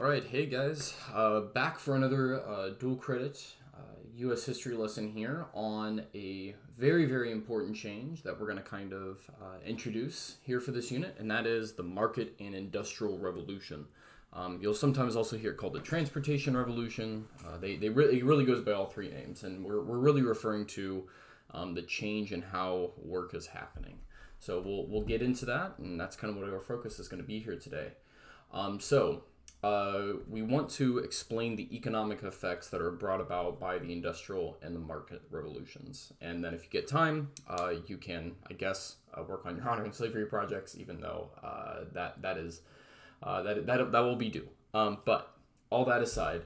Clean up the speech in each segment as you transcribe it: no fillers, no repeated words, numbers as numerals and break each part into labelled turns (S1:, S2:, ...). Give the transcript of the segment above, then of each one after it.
S1: All right, hey guys, back for another dual credit U.S. history lesson here on a very, very important change that we're going to kind of introduce here for this unit, and that is the market and industrial revolution. You'll sometimes also hear it called the transportation revolution. It really goes by all three names, and we're really referring to the change in how work is happening. So we'll get into that, and that's kind of what our focus is going to be here today. We want to explain the economic effects that are brought about by the industrial and the market revolutions. And then if you get time, you can, I guess, work on your honor and slavery projects, even though that will be due. But all that aside,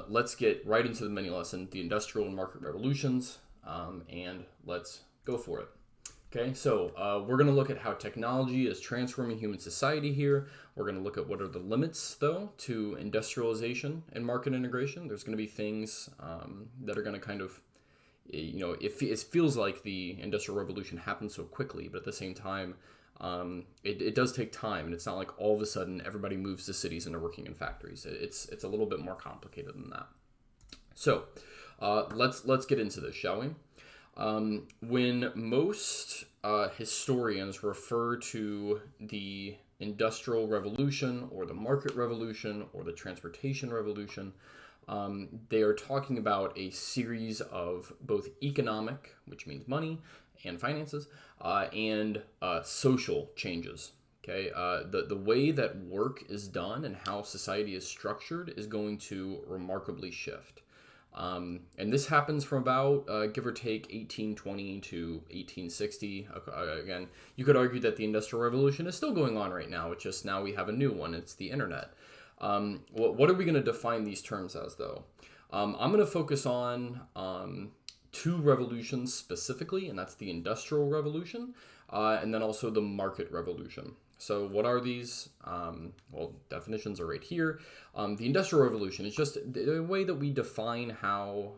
S1: let's get right into the mini lesson, the industrial and market revolutions, and let's go for it. Okay, so we're going to look at how technology is transforming human society here. We're going to look at what are the limits, though, to industrialization and market integration. There's going to be things that are going to kind of, it feels like the Industrial Revolution happened so quickly, but at the same time, it does take time, and it's not like all of a sudden everybody moves to cities and are working in factories. It's a little bit more complicated than that. So let's get into this, shall we? When most historians refer to the Industrial Revolution or the Market Revolution or the Transportation Revolution, they are talking about a series of both economic, which means money and finances, and social changes. Okay, the way that work is done and how society is structured is going to remarkably shift. And this happens from about, give or take, 1820 to 1860. Again, you could argue that the Industrial Revolution is still going on right now. It's just now we have a new one. It's the internet. What are we going to define these terms as, though? I'm going to focus on two revolutions specifically, and that's the Industrial Revolution and then also the Market Revolution. So what are these? Definitions are right here. The Industrial Revolution is just the way that we define how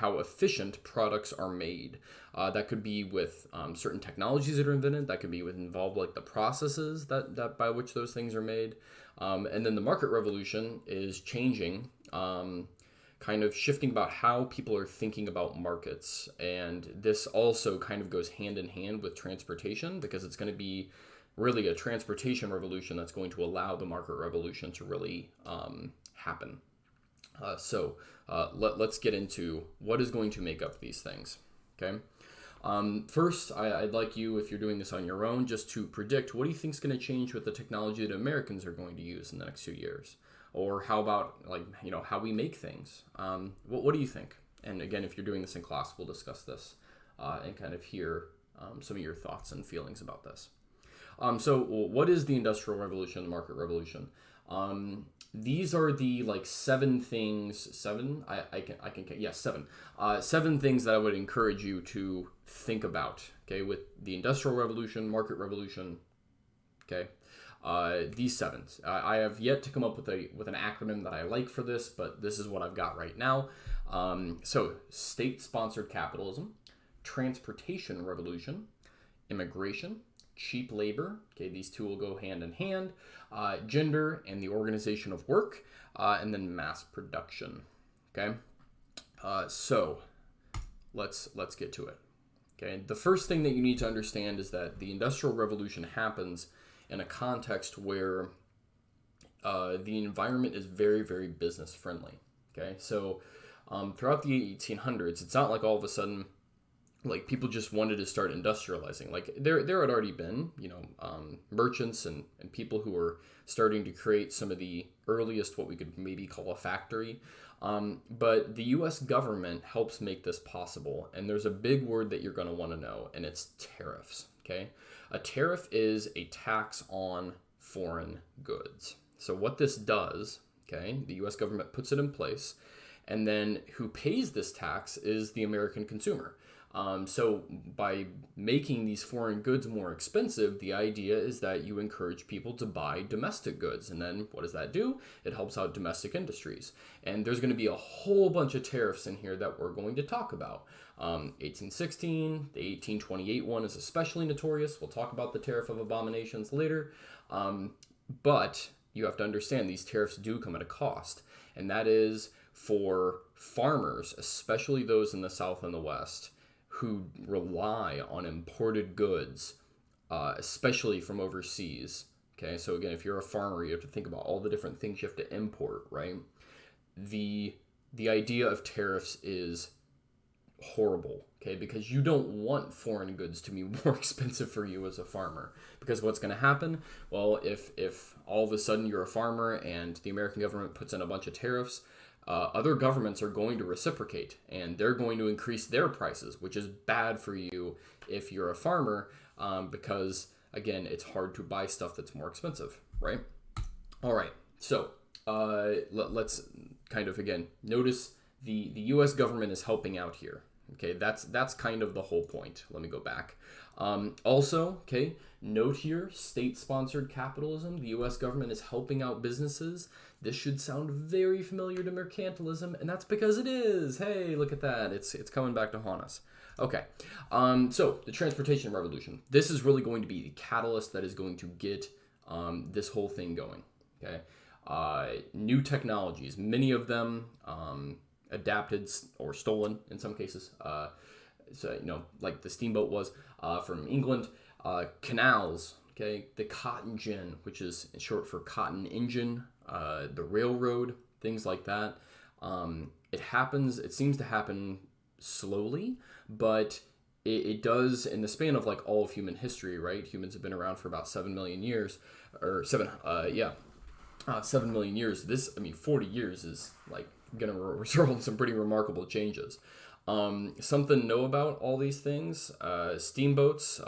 S1: efficient products are made. That could be with certain technologies that are invented. That could be involved like the processes that by which those things are made. And then the Market Revolution is changing, kind of shifting about how people are thinking about markets. And this also kind of goes hand in hand with transportation, because it's going to be really a transportation revolution that's going to allow the market revolution to really happen. Let's get into what is going to make up these things. Okay. First, I'd like you, if you're doing this on your own, just to predict what do you think is going to change with the technology that Americans are going to use in the next few years, or how about how we make things. What do you think? And again, if you're doing this in class, we'll discuss this and kind of hear some of your thoughts and feelings about this. So what is the Industrial Revolution, the Market Revolution? These are the seven things, seven things that I would encourage you to think about, okay, with the Industrial Revolution, Market Revolution, okay? These sevens. I have yet to come up with an acronym that I like for this, but this is what I've got right now. So state-sponsored capitalism, transportation revolution, immigration, cheap labor, okay, these two will go hand in hand, gender and the organization of work, and then mass production, okay? So let's get to it, okay? The first thing that you need to understand is that the Industrial Revolution happens in a context where the environment is very, very business friendly, okay? So throughout the 1800s, it's not like all of a sudden people just wanted to start industrializing. There had already been, merchants and people who were starting to create some of the earliest, what we could maybe call a factory. But the U.S. government helps make this possible. And there's a big word that you're going to want to know, and it's tariffs, okay? A tariff is a tax on foreign goods. So what this does, okay, the U.S. government puts it in place, and then who pays this tax is the American consumer. So by making these foreign goods more expensive, the idea is that you encourage people to buy domestic goods. And then what does that do? It helps out domestic industries. And there's going to be a whole bunch of tariffs in here that we're going to talk about. 1816, the 1828 one is especially notorious. We'll talk about the Tariff of Abominations later. But you have to understand these tariffs do come at a cost, and that is for farmers, especially those in the South and the West, who rely on imported goods, especially from overseas. Okay, so again, if you're a farmer, you have to think about all the different things you have to import, right? The idea of tariffs is horrible, okay, because you don't want foreign goods to be more expensive for you as a farmer, because what's going to happen, well, if all of a sudden you're a farmer and the American government puts in a bunch of tariffs, other governments are going to reciprocate, and they're going to increase their prices, which is bad for you if you're a farmer, because again, it's hard to buy stuff that's more expensive, right? All right, so let's kind of again notice the U.S. government is helping out here. Okay, that's kind of the whole point. Let me go back. Also, okay, note here, state-sponsored capitalism. The U.S. government is helping out businesses. This should sound very familiar to mercantilism, and that's because it is. Hey, look at that. It's coming back to haunt us. Okay, so the transportation revolution. This is really going to be the catalyst that is going to get this whole thing going. Okay, new technologies, many of them adapted or stolen in some cases. So like the steamboat was from England. Canals, okay, the cotton gin, which is short for cotton engine, the railroad, things like that. It seems to happen slowly, but it does in the span of like all of human history, right? Humans have been around for about 7 million years, or 7 million years. 40 years is like going to result in some pretty remarkable changes. Something to know about all these things, steamboats,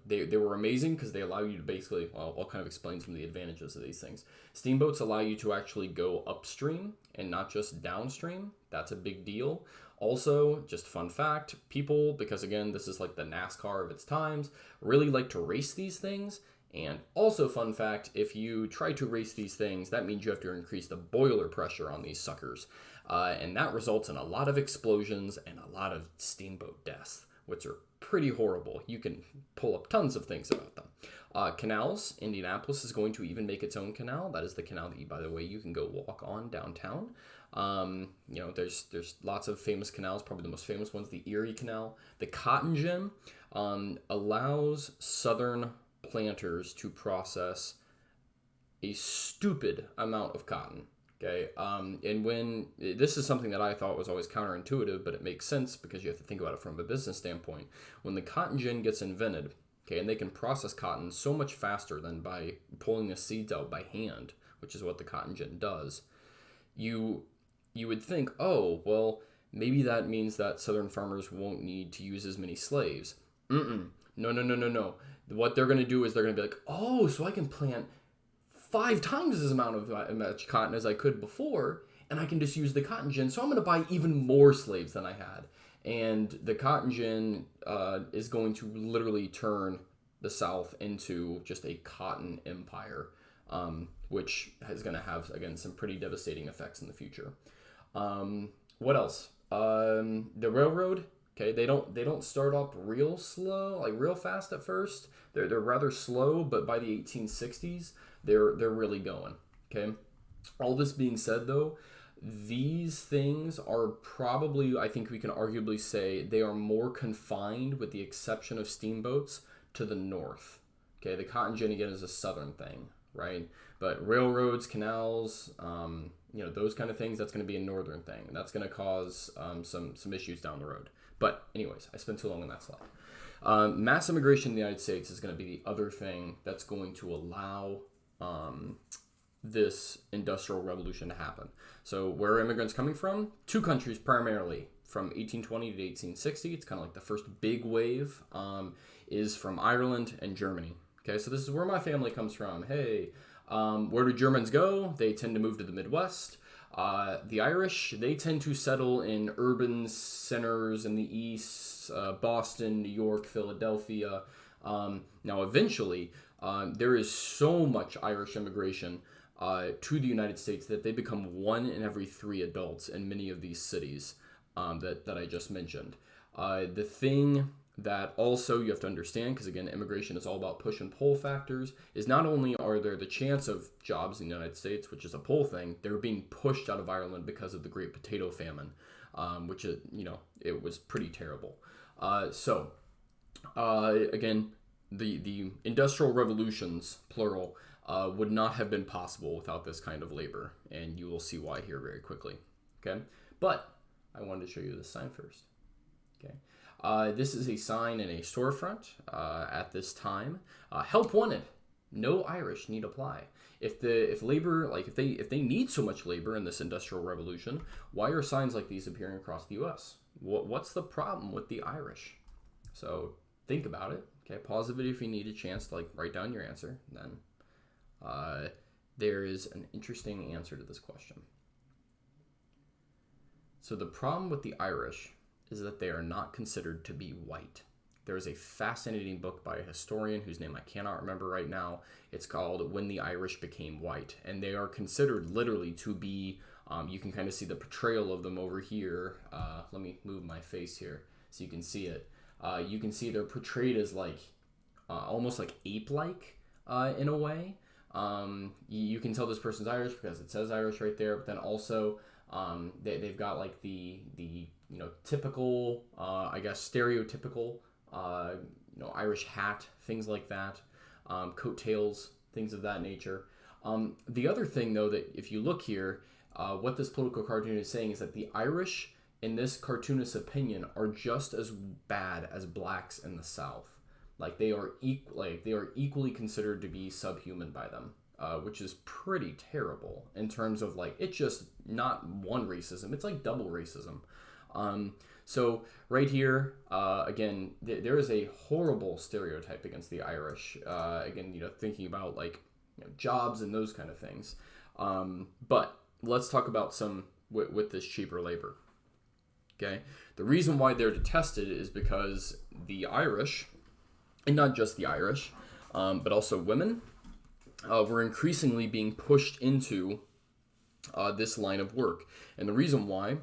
S1: they were amazing because they allow you to basically, well, I'll kind of explain some of the advantages of these things. Steamboats allow you to actually go upstream and not just downstream. That's a big deal. Also, just fun fact, people, because again, this is like the NASCAR of its times, really like to race these things. And also fun fact, if you try to race these things, that means you have to increase the boiler pressure on these suckers. And that results in a lot of explosions and a lot of steamboat deaths, which are pretty horrible. You can pull up tons of things about them. Canals, Indianapolis is going to even make its own canal. That is the canal that, by the way, you can go walk on downtown. There's lots of famous canals. Probably the most famous one's the Erie Canal. The cotton gin allows southern planters to process a stupid amount of cotton. Okay, and when this is something that I thought was always counterintuitive, but it makes sense because you have to think about it from a business standpoint. When the cotton gin gets invented, okay, and they can process cotton so much faster than by pulling the seeds out by hand, which is what the cotton gin does, you would think, oh, well, maybe that means that southern farmers won't need to use as many slaves. No. What they're going to do is they're going to be like, oh, so I can plant 5 times as amount of much cotton as I could before, and I can just use the cotton gin, so I'm going to buy even more slaves than I had. And the cotton gin is going to literally turn the South into just a cotton empire, which is going to have, again, some pretty devastating effects in the future. What else? The railroad. Okay, they don't start up real slow, like real fast at first. They're rather slow, but by the 1860s, they're really going. Okay, all this being said, though, these things are probably, I think we can arguably say, they are more confined, with the exception of steamboats, to the north. Okay, the cotton gin again is a southern thing, right? But railroads, canals, those kind of things, that's going to be a northern thing, and that's going to cause some issues down the road. But anyways, I spent too long on that slide. Mass immigration in the United States is going to be the other thing that's going to allow this industrial revolution to happen. So where are immigrants coming from? 2 countries primarily. From 1820 to 1860, it's kind of like the first big wave, is from Ireland and Germany. Okay, so this is where my family comes from. Hey, where do Germans go? They tend to move to the Midwest. The Irish, they tend to settle in urban centers in the east, Boston, New York, Philadelphia. Now, eventually, there is so much Irish immigration to the United States that they become 1 in every 3 adults in many of these cities that I just mentioned. The thing that also you have to understand, because again, immigration is all about push and pull factors, is not only are there the chance of jobs in the United States, which is a pull thing, they're being pushed out of Ireland because of the Great Potato Famine, which is, it was pretty terrible. Again, the industrial revolutions, plural, would not have been possible without this kind of labor, and you will see why here very quickly. Okay, but I wanted to show you this sign first. Okay. This is a sign in a storefront at this time. Help wanted. No Irish need apply. If they need so much labor in this industrial revolution, why are signs like these appearing across the U.S.? What's the problem with the Irish? So think about it. Okay, pause the video if you need a chance to write down your answer. Then there is an interesting answer to this question. So the problem with the Irish is that they are not considered to be white. There is a fascinating book by a historian whose name I cannot remember right now. It's called When the Irish Became White. And they are considered literally to be, you can kind of see the portrayal of them over here. Let me move my face here so you can see it. You can see they're portrayed as almost like ape-like in a way. You can tell this person's Irish because it says Irish right there, but then also they've got the typical, stereotypical, Irish hat, things like that, coattails, things of that nature. The other thing, though, that if you look here, what this political cartoon is saying is that the Irish, in this cartoonist's opinion, are just as bad as blacks in the South. They are equally considered to be subhuman by them. Which is pretty terrible in terms of it's just not one racism, it's double racism. So right here, again, there is a horrible stereotype against the Irish. Again, thinking about jobs and those kind of things. But let's talk about some with this cheaper labor. Okay, the reason why they're detested is because the Irish, and not just the Irish, but also women, were increasingly being pushed into this line of work. And the reason why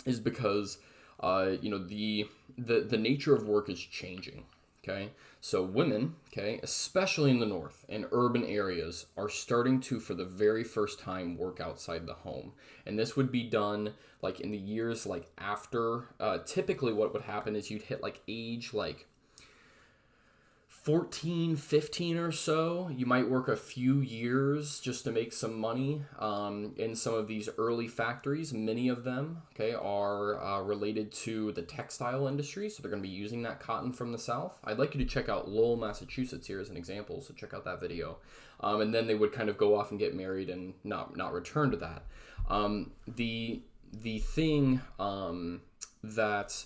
S1: is because the nature of work is changing. Okay, so women, especially in the north and urban areas, are starting to, for the very first time, work outside the home. And this would be done in the years after. Typically what would happen is you'd hit age 14, 15 or so. You might work a few years just to make some money in some of these early factories. Many of them, are related to the textile industry, so they're going to be using that cotton from the South. I'd like you to check out Lowell, Massachusetts here as an example, so check out that video. And then they would kind of go off and get married and not return to that. The thing that...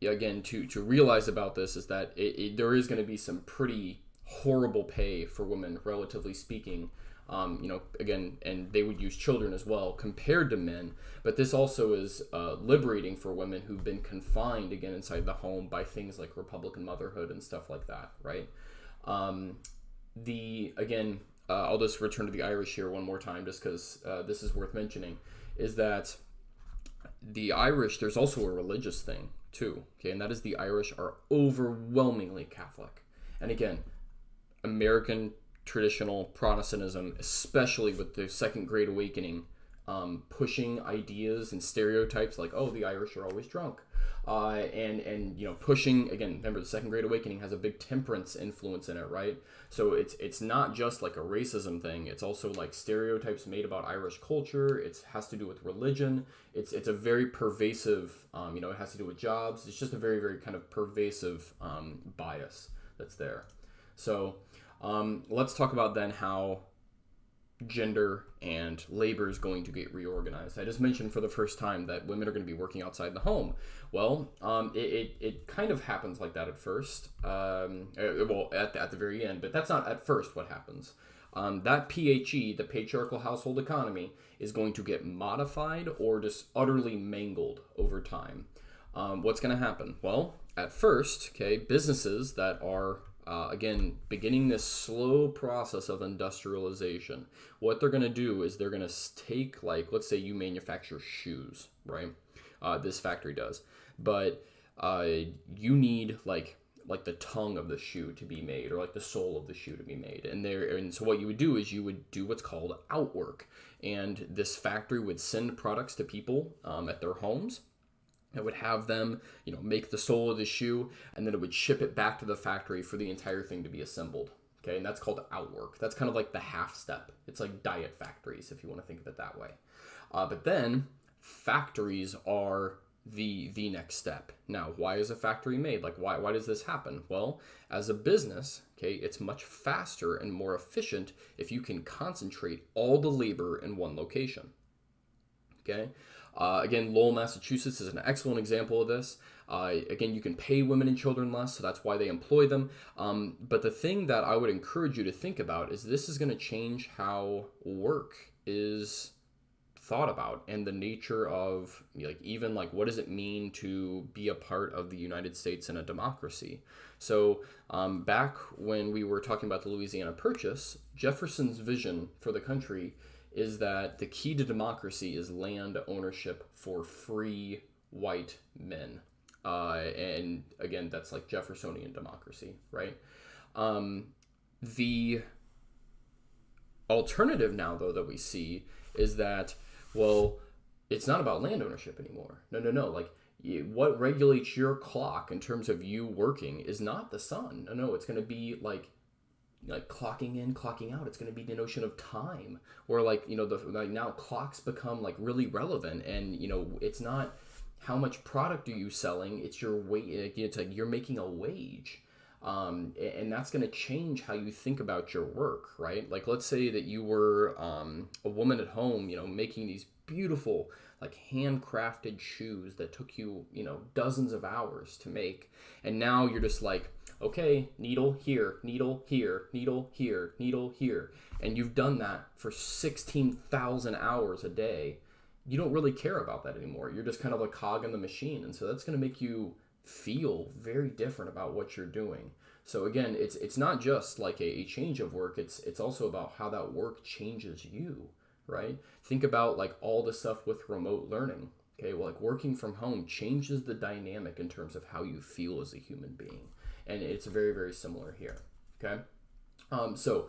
S1: again, to realize about this is that there is going to be some pretty horrible pay for women, relatively speaking. Again, and they would use children as well compared to men. But this also is liberating for women who've been confined, again, inside the home by things like Republican motherhood and stuff like that, right? I'll just return to the Irish here one more time just because this is worth mentioning, is that the Irish, there's also a religious thing too, and that is the Irish are overwhelmingly Catholic. And again, American traditional Protestantism, especially with the Second Great Awakening, pushing ideas and stereotypes the Irish are always drunk, and pushing, again, remember the Second Great Awakening has a big temperance influence in it, right? So it's not just a racism thing, it's also stereotypes made about Irish culture. It has to do with religion. It's a very pervasive, it has to do with jobs. It's just a very, very kind of pervasive bias that's there. So let's talk about then how gender and labor is going to get reorganized. I just mentioned for the first time that women are going to be working outside the home. Well, it kind of happens like that at first, at the very end, but that's not at first what happens. That PHE, the patriarchal household economy, is going to get modified or just utterly mangled over time. What's going to happen? Well, at first, businesses that are again, beginning this slow process of industrialization, what they're going to do is they're going to take, let's say you manufacture shoes, right? This factory does. But you need like the tongue of the shoe to be made, or like the sole of the shoe to be made. And so what you would do is you would do what's called outwork. And this factory would send products to people at their homes. It would have them, make the sole of the shoe, and then it would ship it back to the factory for the entire thing to be assembled. Okay, and that's called outwork. That's kind of like the half step. It's like diet factories, if you want to think of it that way. But then factories are the next step. Now, why is a factory made? Like, why does this happen? Well, as a business, okay, it's much faster and more efficient if you can concentrate all the labor in one location. Okay. Again, Lowell, Massachusetts is an excellent example of this. Again, you can pay women and children less, so that's why they employ them. But the thing that I would encourage you to think about is this is going to change how work is thought about, and the nature of even what does it mean to be a part of the United States in a democracy. So back when we were talking about the Louisiana Purchase, Jefferson's vision for the country is that the key to democracy is land ownership for free white men. And again, that's like Jeffersonian democracy, right? The alternative now, though, that we see is that, well, it's not about land ownership anymore. No. What regulates your clock in terms of you working is not the sun. No, it's going to be like clocking in, clocking out. It's going to be the notion of time, where now clocks become really relevant, and it's not how much product are you selling, it's your wage. It's like you're making a wage. And that's going to change how you think about your work, right? Like, let's say that you were a woman at home, making these beautiful, handcrafted shoes that took you, dozens of hours to make. And now you're just like, okay, needle here, needle here, needle here, needle here. And you've done that for 16,000 hours a day. You don't really care about that anymore. You're just kind of a cog in the machine. And so that's going to make you feel very different about what you're doing. So again, it's not just like a change of work. It's also about how that work changes you, right? Think about all the stuff with remote learning. Okay, well, working from home changes the dynamic in terms of how you feel as a human being, and it's very, very similar here. Okay, so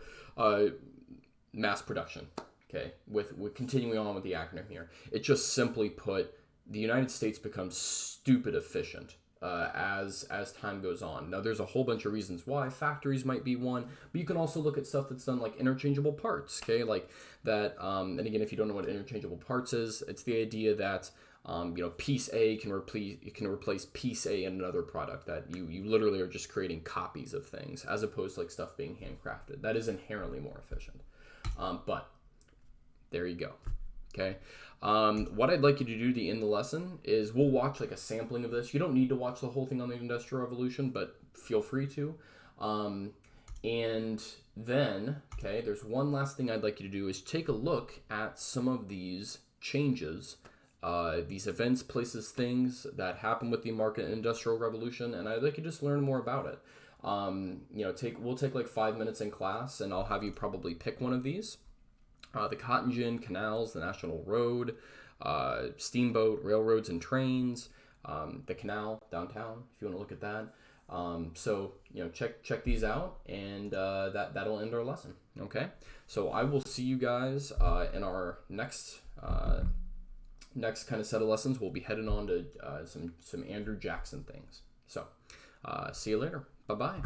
S1: mass production. Okay, with continuing on with the acronym here, it just simply put, the United States becomes stupid efficient as time goes on. Now, there's a whole bunch of reasons why. Factories might be one, but you can also look at stuff that's done like interchangeable parts. Okay, like that. And again, if you don't know what interchangeable parts is, it's the idea that piece A can replace piece A in another product, that you literally are just creating copies of things as opposed to stuff being handcrafted. That is inherently more efficient. But there you go. Okay. What I'd like you to do to end the lesson is we'll watch a sampling of this. You don't need to watch the whole thing on the Industrial Revolution, but feel free to. And then, okay, there's one last thing I'd like you to do is take a look at some of these changes, these events, places, things that happen with the market and Industrial Revolution, and I'd like you to just learn more about it. We'll take 5 minutes in class, and I'll have you probably pick one of these. The cotton gin, canals, the national road, steamboat, railroads and trains, the canal downtown, if you want to look at that. So check these out, and that'll end our lesson. Okay, so I will see you guys in our next kind of set of lessons. We'll be heading on to some Andrew Jackson things. So see you later. Bye bye.